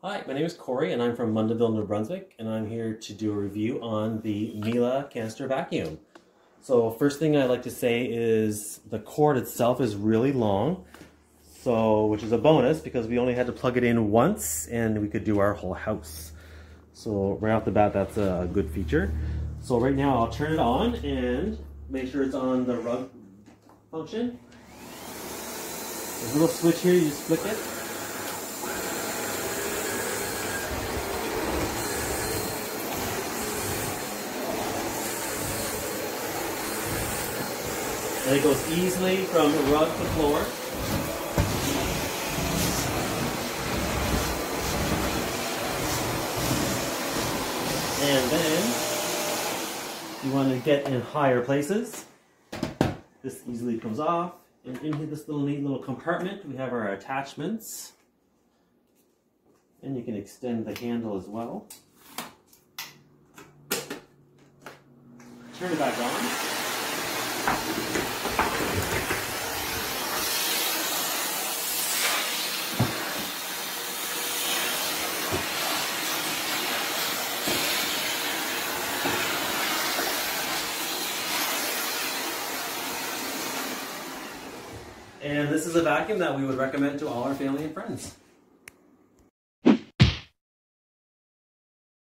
Hi, my name is Cory and I'm from Mundeville, New Brunswick, and I'm here to do a review on the Miele Canister Vacuum. So first thing I'd like to say is the cord itself is really long, which is a bonus because we only had to plug it in once and we could do our whole house. So right off the bat, that's a good feature. So right now I'll turn it on and make sure it's on the rug function. There's a little switch here, you just flick it. And it goes easily from rug to floor. And then you want to get in higher places. This easily comes off. And in this neat little compartment, we have our attachments. And you can extend the handle as well. Turn it back on. And this is a vacuum that we would recommend to all our family and friends.